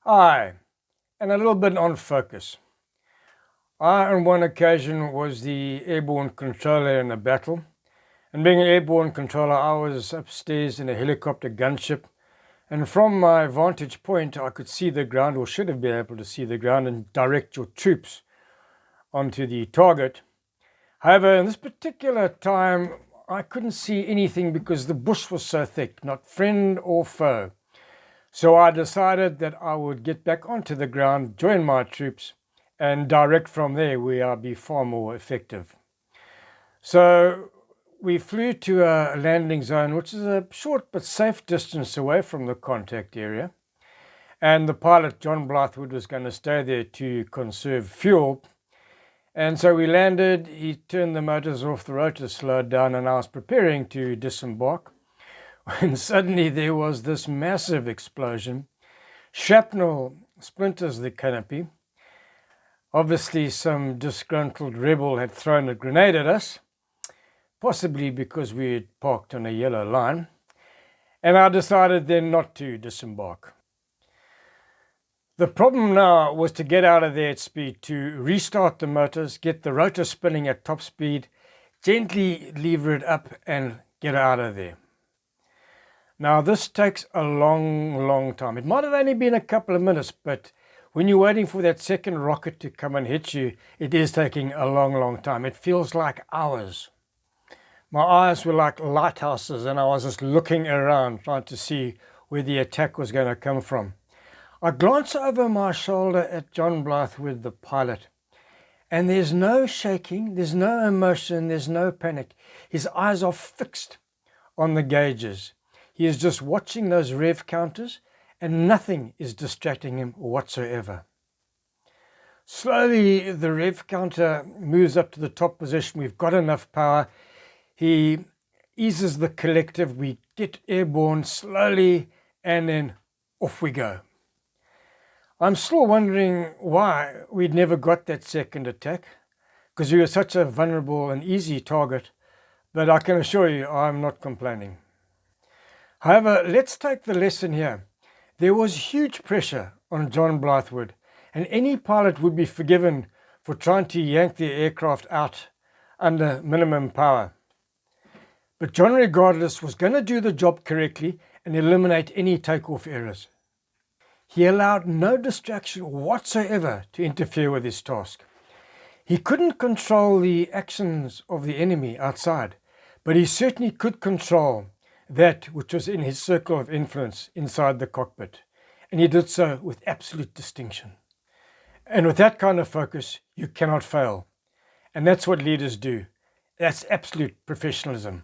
Aye, and a little bit on focus. I, on one occasion, was the airborne controller in a battle, and being an airborne controller, I was upstairs in a helicopter gunship, and from my vantage point, I could see the ground, or should have been able to see the ground, and direct your troops onto the target. However, in this particular time, I couldn't see anything because the bush was so thick, not friend or foe. So I decided that I would get back onto the ground, join my troops, and direct from there where I'd be far more effective. So we flew to a landing zone, which is a short but safe distance away from the contact area. And the pilot, John Blythewood, was going to stay there to conserve fuel. And so we landed, he turned the motors off, the rotor slowed down, and I was preparing to disembark when suddenly there was this massive explosion. Shrapnel splinters the canopy. Obviously some disgruntled rebel had thrown a grenade at us, possibly because we had parked on a yellow line, and I decided then not to disembark. The problem now was to get out of there at speed, to restart the motors, get the rotor spinning at top speed, gently lever it up and get out of there. Now this takes a long time. It might have only been a couple of minutes, but when you're waiting for that second rocket to come and hit you, it is taking a long time. It feels like hours. My eyes were like lighthouses and I was just looking around trying to see where the attack was going to come from. I glance over my shoulder at John Blythewood, the pilot, and there's no shaking, there's no emotion, there's no panic. His eyes are fixed on the gauges. He is just watching those rev counters and nothing is distracting him whatsoever. Slowly the rev counter moves up to the top position. We've got enough power. He eases the collective. We get airborne slowly and then off we go. I'm still wondering why we'd never got that second attack, because we were such a vulnerable and easy target, but I can assure you I'm not complaining. However, let's take the lesson here. There was huge pressure on John Blythewood, and any pilot would be forgiven for trying to yank their aircraft out under minimum power. But John, regardless, was going to do the job correctly and eliminate any takeoff errors. He allowed no distraction whatsoever to interfere with his task. He couldn't control the actions of the enemy outside, but he certainly could control that which was in his circle of influence inside the cockpit, and he did so with absolute distinction. And with that kind of focus, you cannot fail. And that's what leaders do. That's absolute professionalism.